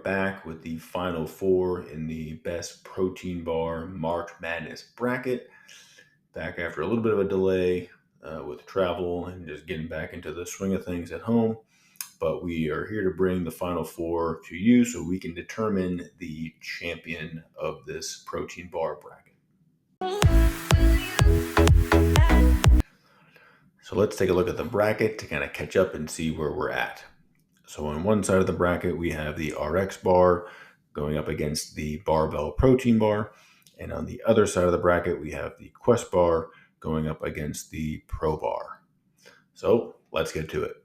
back with the final four in the best protein bar March Madness bracket. Back after a little bit of a delay with travel and just getting back into the swing of things at home. But we are here to bring the final four to you so we can determine the champion of this protein bar bracket. So let's take a look at the bracket to kind of catch up and see where we're at. So on one side of the bracket, we have the RX bar going up against the Barbell Protein Bar. And on the other side of the bracket, we have the Quest bar going up against the ProBar. So let's get to it.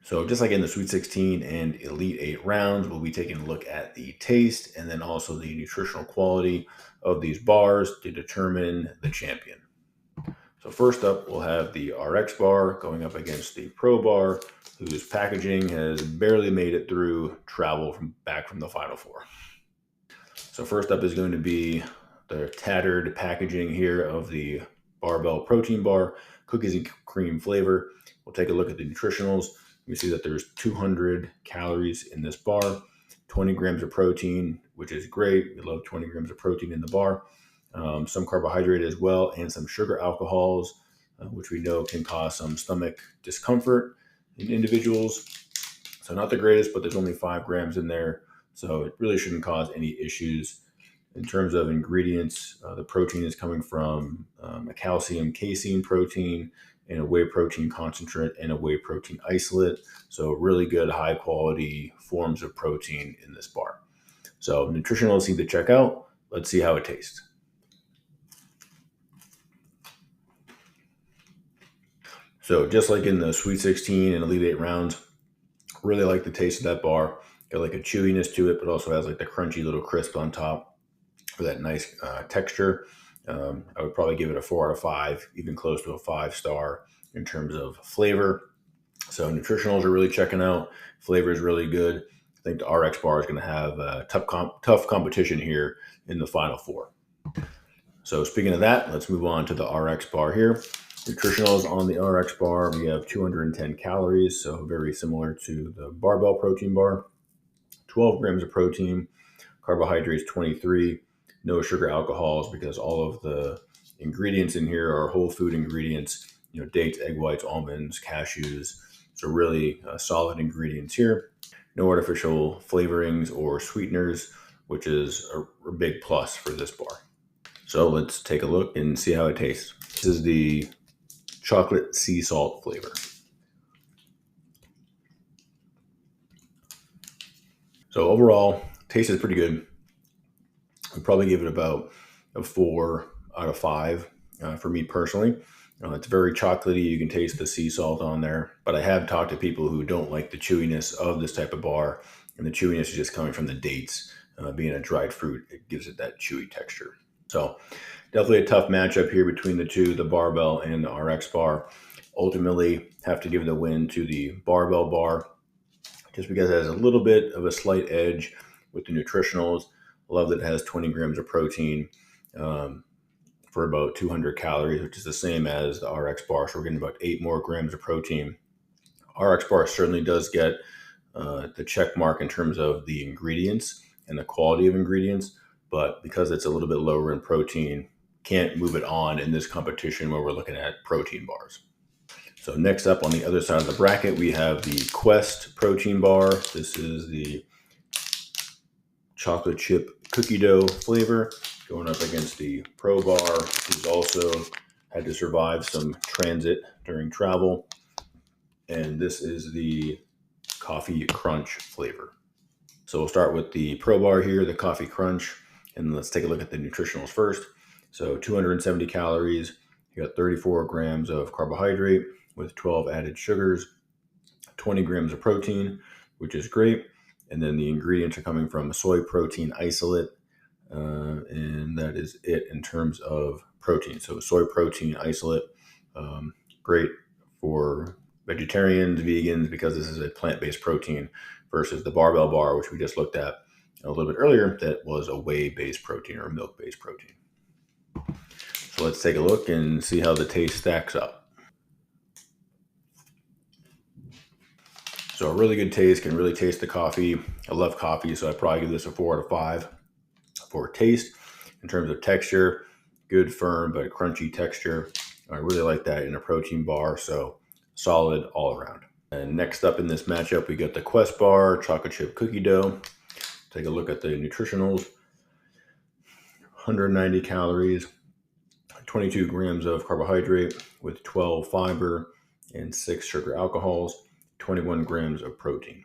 So just like in the Sweet 16 and Elite 8 rounds, we'll be taking a look at the taste and then also the nutritional quality of these bars to determine the champion. So first up, we'll have the RX bar going up against the ProBar, whose packaging has barely made it through travel back from the Final Four. So first up is going to be the tattered packaging here of the Barbell Protein Bar, cookies and cream flavor. We'll take a look at the nutritionals. We see that there's 200 calories in this bar, 20 grams of protein, which is great. We love 20 grams of protein in the bar. Some carbohydrate as well, and some sugar alcohols, which we know can cause some stomach discomfort in individuals. So not the greatest, but there's only 5 grams in there. So it really shouldn't cause any issues. In terms of ingredients, the protein is coming from a calcium casein protein and a whey protein concentrate and a whey protein isolate. So really good, high quality forms of protein in this bar. So nutritionals need to check out. Let's see how it tastes. So just like in the Sweet 16 and Elite 8 rounds, really like the taste of that bar. Got like a chewiness to it, but also has like the crunchy little crisp on top for that nice texture. I would probably give it a 4 out of 5, even close to a 5-star in terms of flavor. So nutritionals are really checking out. Flavor is really good. I think the RX bar is going to have tough competition here in the Final Four. So speaking of that, let's move on to the RX bar here. Nutritionals on the RX bar, we have 210 calories, so very similar to the Barbell Protein Bar. 12 grams of protein, carbohydrates 23, no sugar alcohols because all of the ingredients in here are whole food ingredients, dates, egg whites, almonds, cashews. So really solid ingredients here. No artificial flavorings or sweeteners, which is a big plus for this bar. So let's take a look and see how it tastes. This is the chocolate sea salt flavor. So overall, taste is pretty good. I'd probably give it about a 4 out of 5 for me personally. It's very chocolatey. You can taste the sea salt on there. But I have talked to people who don't like the chewiness of this type of bar. And the chewiness is just coming from the dates. Being a dried fruit, it gives it that chewy texture. So definitely a tough matchup here between the two, the Barbell and the RX bar. Ultimately, have to give the win to the Barbell bar just because it has a little bit of a slight edge with the nutritionals. Love that it has 20 grams of protein for about 200 calories, which is the same as the RX bar. So we're getting about 8 more grams of protein. RX bar certainly does get the check mark in terms of the ingredients and the quality of ingredients, but because it's a little bit lower in protein, can't move it on in this competition where we're looking at protein bars. So next up on the other side of the bracket, we have the Quest Protein Bar. This is the chocolate chip cookie dough flavor going up against the ProBar, who's also had to survive some transit during travel. And this is the Coffee Crunch flavor. So we'll start with the ProBar here, the Coffee Crunch, and let's take a look at the nutritionals first. So 270 calories, you got 34 grams of carbohydrate with 12 added sugars, 20 grams of protein, which is great. And then the ingredients are coming from a soy protein isolate, and that is it in terms of protein. So soy protein isolate, great for vegetarians, vegans, because this is a plant-based protein versus the Barbell bar, which we just looked at a little bit earlier, that was a whey-based protein or milk-based protein. So let's take a look and see how the taste stacks up. So a really good taste, can really taste the coffee. I love coffee, so I'd probably give this a 4 out of 5 for taste. In terms of texture, good, firm, but crunchy texture. I really like that in a protein bar, so solid all around. And next up in this matchup, we got the Quest Bar chocolate chip cookie dough. Take a look at the nutritionals. 190 calories, 22 grams of carbohydrate with 12 fiber and 6 sugar alcohols, 21 grams of protein.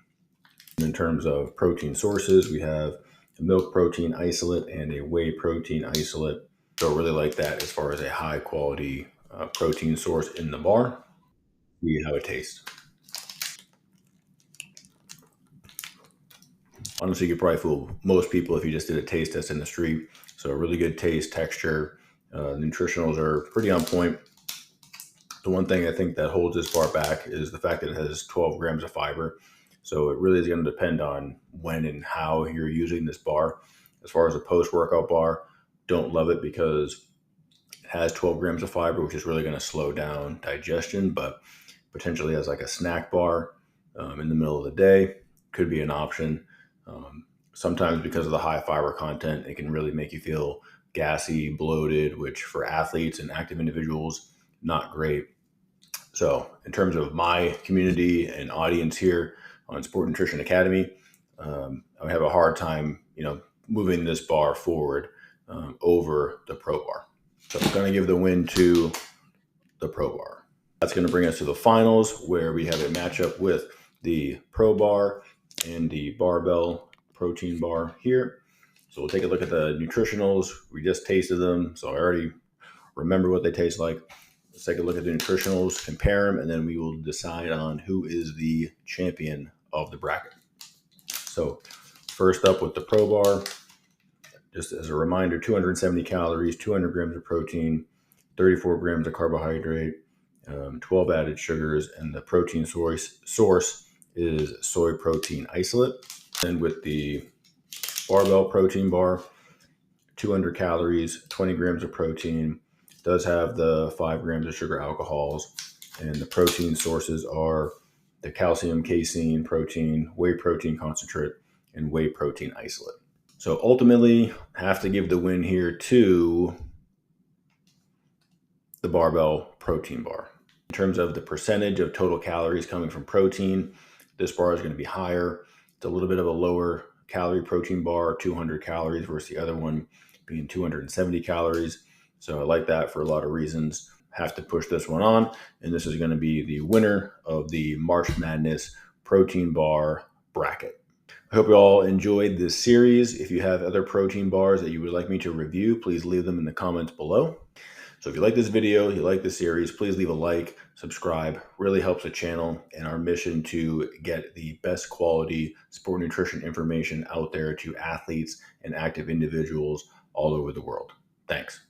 In terms of protein sources, we have a milk protein isolate and a whey protein isolate. So I really like that as far as a high quality protein source in the bar. See how it tastes. Honestly, you could probably fool most people if you just did a taste test in the street. So a really good taste, texture. Nutritionals are pretty on point. The one thing I think that holds this bar back is the fact that it has 12 grams of fiber. So it really is going to depend on when and how you're using this bar. As far as a post-workout bar, don't love it because it has 12 grams of fiber, which is really going to slow down digestion, but potentially as like a snack bar in the middle of the day could be an option. Sometimes because of the high fiber content, it can really make you feel gassy, bloated, which for athletes and active individuals, not great. So in terms of my community and audience here on Sport Nutrition Academy, I have a hard time, moving this bar forward over the ProBar. So I'm going to give the win to the ProBar. That's going to bring us to the finals where we have a matchup with the ProBar and the Barbell Protein Bar here. So we'll take a look at the nutritionals. We just tasted them, so I already remember what they taste like. Let's take a look at the nutritionals, compare them, and then we will decide on who is the champion of the bracket. So first up with the ProBar, just as a reminder, 270 calories, 200 grams of protein, 34 grams of carbohydrate, 12 added sugars, and the protein source is soy protein isolate. And with the Barbell Protein Bar, 200 calories, 20 grams of protein, does have the 5 grams of sugar alcohols, and the protein sources are the calcium, casein protein, whey protein concentrate, and whey protein isolate. So ultimately, have to give the win here to the Barbell Protein Bar. In terms of the percentage of total calories coming from protein, this bar is going to be higher. It's a little bit of a lower calorie protein bar, 200 calories versus the other one being 270 calories. So I like that for a lot of reasons. Have to push this one on, and this is going to be the winner of the March Madness Protein Bar bracket. I hope you all enjoyed this series. If you have other protein bars that you would like me to review, please leave them in the comments below. So if you like this video, you like this series, please leave a like, subscribe. Really helps the channel and our mission to get the best quality sport nutrition information out there to athletes and active individuals all over the world. Thanks.